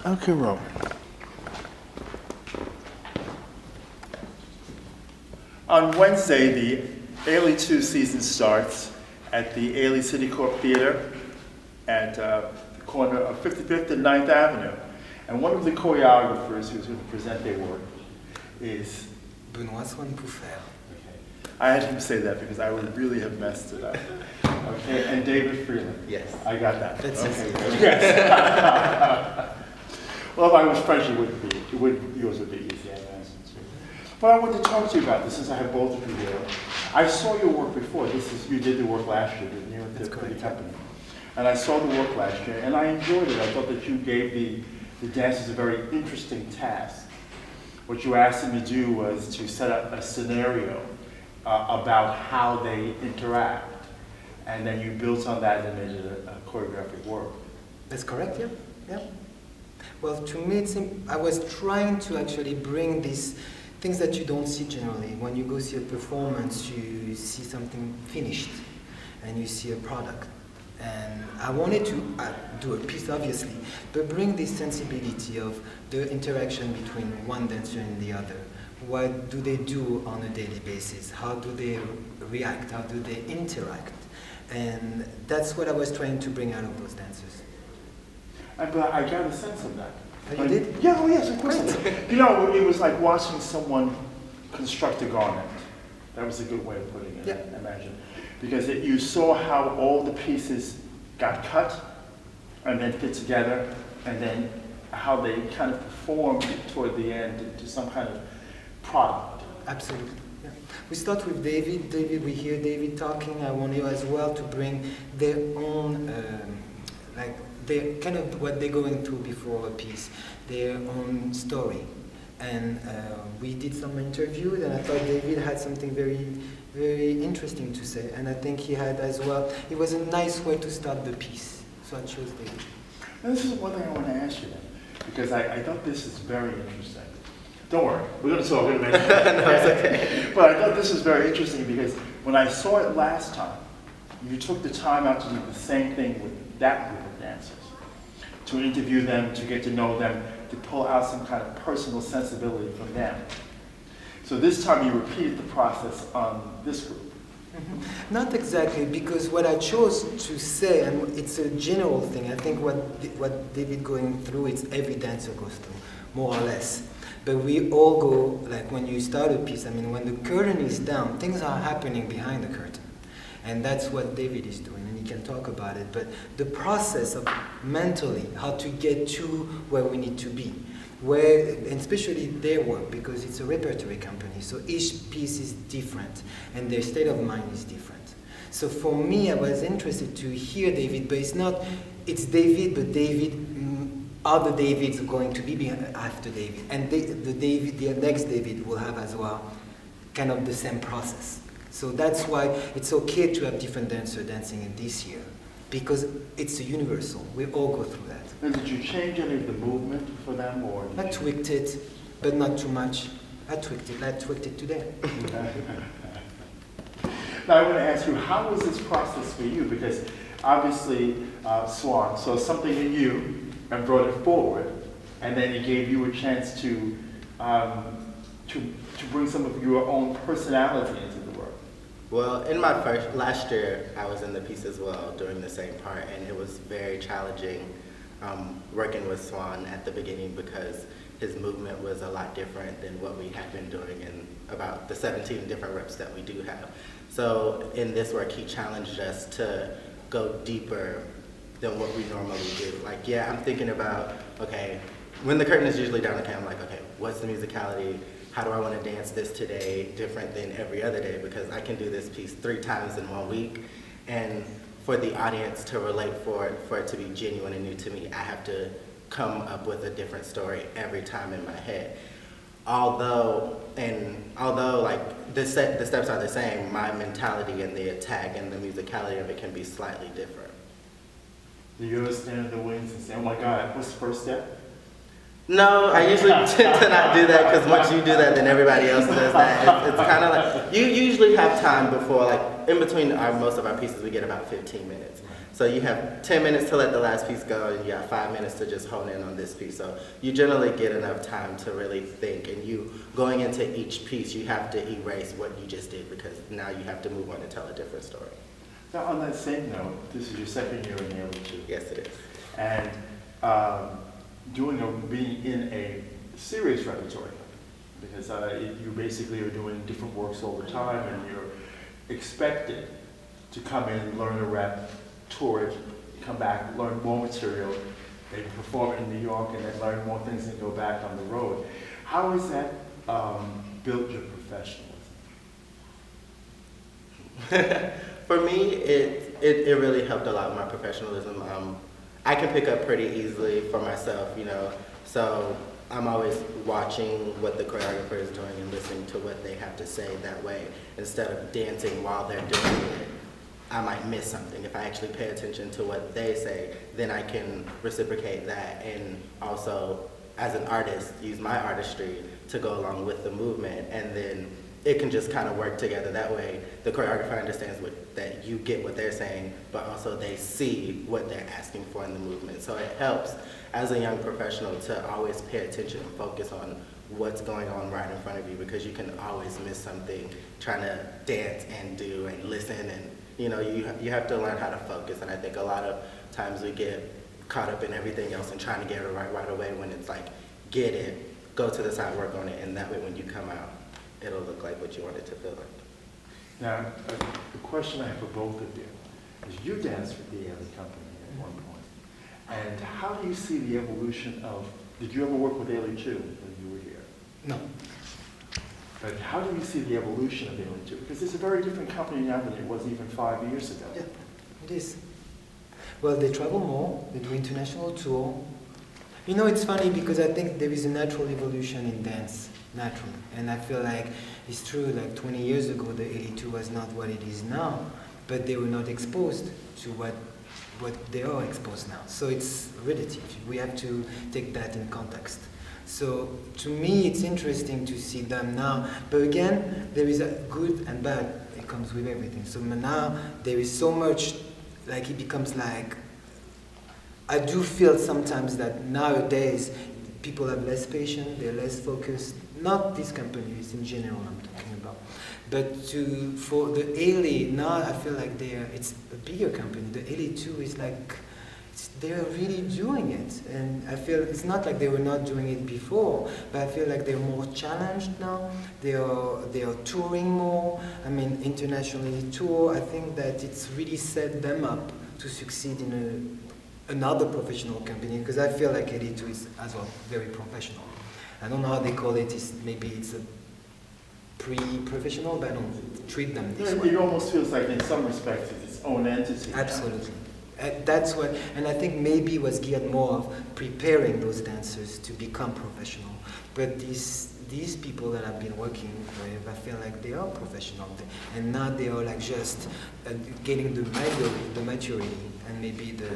Okay, roll. On Wednesday, the Ailey II season starts at the Ailey Citgroup Theater at the corner of 55th and 9th Avenue. And one of the choreographers who's going to present their work is Benoit-Swan Pouffer. Okay. I had him say that because I would really have messed it up. Okay, and David Freeland. Yes. I got that. That's okay. easy. Yes. Well, if I was French, yours would be easy, I imagine too. But I wanted to talk to you about this since I have both of you here. I saw your work before. You did the work last year, didn't you, at the company? And I saw the work last year, and I enjoyed it. I thought that you gave the dancers a very interesting task. What you asked them to do was to set up a scenario about how they interact, and then you built on that and made it a choreographic work. That's correct, yeah. Yeah. Well, to me, I was trying to actually bring these things that you don't see generally. When you go see a performance, you see something finished, and you see a product. And I wanted to do a piece, obviously, but bring this sensibility of the interaction between one dancer and the other. What do they do on a daily basis? How do they react? How do they interact? And that's what I was trying to bring out of those dancers. But I got a sense of that. Oh, you did? Yeah, oh yes, of course I did. You know, it was like watching someone construct a garment. That was a good way of putting it, yeah. I imagine. Because you saw how all the pieces got cut and then fit together, and then how they kind of performed toward the end into some kind of product. Absolutely. Yeah. We start with David. We hear David talking. I want you as well to bring their own, their kind of what they're going through before a piece, their own story. And we did some interviews, and I thought David had something very, very interesting to say. And I think he had as well. It was a nice way to start the piece. So I chose David. And this is one thing I want to ask you then, because I thought this is very interesting. Don't worry, we're going to talk in a minute. No, it's okay. But I thought this was very interesting because when I saw it last time, you took the time out to do the same thing with that group of dancers, to interview them, to get to know them, to pull out some kind of personal sensibility from them. So this time you repeated the process on this group. Mm-hmm. Not exactly, because what I chose to say, and it's a general thing, I think what David going through, it's every dancer goes through, more or less. But we all go, like when you start a piece, I mean, when the curtain is down, things are happening behind the curtain. And that's what David is doing, and he can talk about it. But the process of mentally, how to get to where we need to be, and especially their work, because it's a repertory company, so each piece is different, and their state of mind is different. So for me, I was interested to hear David, but it's David, but David, other Davids are going to be after David, and the next David will have as well kind of the same process. So that's why it's okay to have different dancers dancing in this year, because it's a universal. We all go through that. And did you change any of the movement for them, or? I tweaked it, but not too much. I tweaked it today. Now I want to ask you, how was this process for you? Because obviously Swan saw something in you and brought it forward, and then it gave you a chance to bring some of your own personality into the work. Well, in my last year, I was in the piece as well, doing the same part, and it was very challenging working with Swan at the beginning because his movement was a lot different than what we had been doing in about the 17 different reps that we do have. So in this work, he challenged us to go deeper than what we normally do. Like, yeah, I'm thinking about, okay, when the curtain is usually down, I'm like, okay, what's the musicality? How do I want to dance this today different than every other day? Because I can do this piece 3 times in 1 week. And for the audience to relate, for it to be genuine and new to me, I have to come up with a different story every time in my head. Although like the steps are the same, my mentality and the attack and the musicality of it can be slightly different. Do you ever stand in the wings and say, oh my God, what's the first step? No, I usually tend to not do that because once you do that, then everybody else does that. It's kind of like, you usually have time before, like, in between most of our pieces, we get about 15 minutes. So you have 10 minutes to let the last piece go, and you have 5 minutes to just hone in on this piece. So you generally get enough time to really think, and you, going into each piece, you have to erase what you just did because now you have to move on and tell a different story. Now, on that same note, this is your second year in Ailey II. Yes, it is. And being in a serious repertory, because you basically are doing different works all the time, and you're expected to come in, learn a rep, tour it, come back, learn more material, maybe perform it in New York, and then learn more things and go back on the road. How has that built your professionalism? For me, it really helped a lot with my professionalism. I can pick up pretty easily for myself, you know, so I'm always watching what the choreographer is doing and listening to what they have to say. That way, instead of dancing while they're doing it, I might miss something. If I actually pay attention to what they say, then I can reciprocate that, and also, as an artist, use my artistry to go along with the movement, and then it can just kind of work together. That way, the choreographer understands that you get what they're saying, but also they see what they're asking for in the movement. So it helps as a young professional to always pay attention and focus on what's going on right in front of you, because you can always miss something trying to dance and do and listen, and you know, you have to learn how to focus. And I think a lot of times we get caught up in everything else and trying to get it right away, when it's like, get it, go to the side, work on it, and that way when you come out, it'll look like what you want it to feel like. Now, the question I have for both of you is, you danced with the Ailey Company at one point, and how do you see the evolution of, did you ever work with Ailey II when you were here? No. But how do you see the evolution of Ailey II? Because it's a very different company now than it was even 5 years ago. Yeah, it is. Well, they travel more, they do international tour. You know, it's funny because I think there is a natural evolution in dance, natural. And I feel like it's true, like 20 years ago, the Ailey II was not what it is now, but they were not exposed to what they are exposed now. So it's relative. We have to take that in context. So to me, it's interesting to see them now. But again, there is a good and bad. It comes with everything. So now there is so much, like it becomes like, I do feel sometimes that nowadays people have less patience, they're less focused. Not these companies in general I'm talking about. But for the Ailey, now I feel like it's a bigger company. The Ailey II is like, they're really doing it, and I feel it's not like they were not doing it before, but I feel like they're more challenged now. They are touring more. I mean, internationally tour. I think that it's really set them up to succeed in another professional company, because I feel like Ailey II is as well very professional. I don't know how they call it. Maybe it's a pre-professional, but I don't treat them this way. It almost feels like in some respects it's its own entity. Absolutely. That's what, and I think maybe it was geared more of preparing those dancers to become professional. But these people that I've been working with, I feel like they are professional, and now they are like just getting the maturity, and maybe the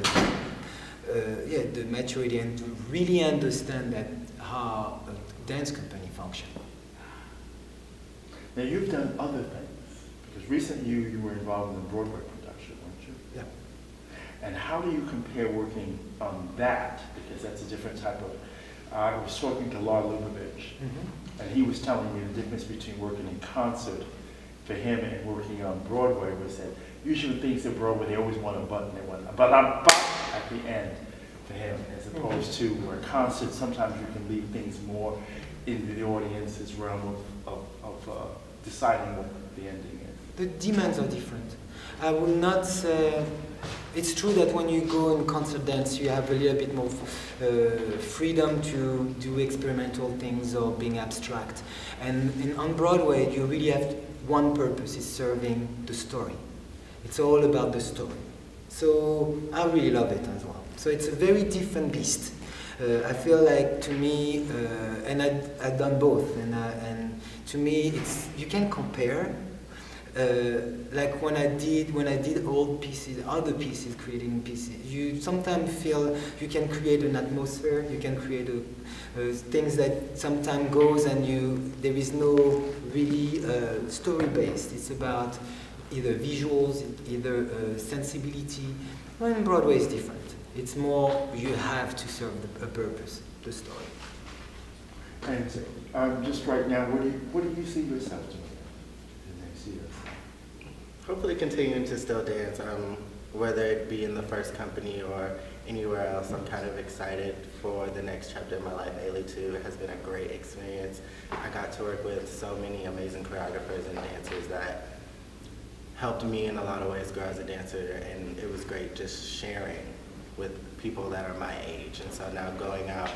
maturity, and to really understand that how a dance company functions. Now you've done other things, because recently you were involved in a Broadway production, weren't you? Yeah. And how do you compare working on that? Because that's a different type of, I was talking to Lard Lubavitch, and he was telling me the difference between working in concert for him and working on Broadway was that usually things at Broadway, they always want a button, they want a ba-da-ba at the end for him, as opposed to where concert, sometimes you can leave things more in the audience's realm of deciding what the ending is. The demands are different. I will not say, it's true that when you go in concert dance, you have a little bit more freedom to do experimental things or being abstract. And on Broadway, you really have one purpose, is serving the story. It's all about the story. So I really love it as well. So it's a very different beast. I feel like, to me, and I've done both, and to me, you can compare, Like when I did old pieces, other pieces, creating pieces, you sometimes feel you can create an atmosphere, you can create things that sometimes goes and there is no really story based. It's about either visuals, either sensibility. When Broadway is different. It's more you have to serve a purpose, the story. And just right now, what do you see yourself doing in the next year? Hopefully continuing to still dance, whether it be in the first company or anywhere else. I'm kind of excited for the next chapter of my life. Ailey II has been a great experience. I got to work with so many amazing choreographers and dancers that helped me in a lot of ways grow as a dancer, and it was great just sharing with people that are my age. And so now going out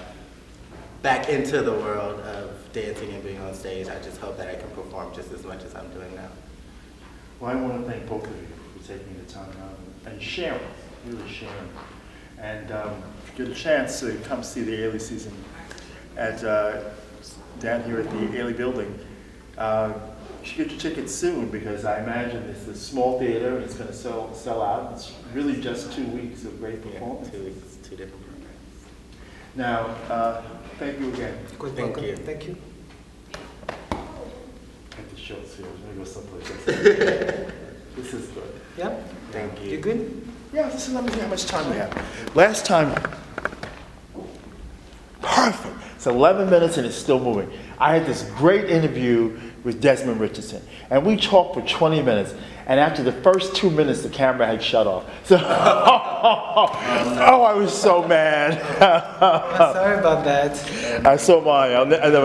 back into the world of dancing and being on stage, I just hope that I can perform just as much as I'm doing now. Well, I want to thank both of you for taking the time out and sharing, really sharing. And get a chance to come see the Ailey season at down here at the Ailey building. You should get your tickets soon, because I imagine it's a small theater and it's going to sell out. It's really just 2 weeks of great performance. 2 weeks, 2 different programs. Now, thank you again. Thank you. Thank you. At the show too. I'm going to go someplace else. This is good. Yeah? Thank you. You good? Yeah, let me see how much time we have. Last time, perfect. It's 11 minutes and it's still moving. I had this great interview with Desmond Richardson, and we talked for 20 minutes, and after the first 2 minutes, the camera had shut off. So, I was so mad. Sorry about that. I saw mine. I never got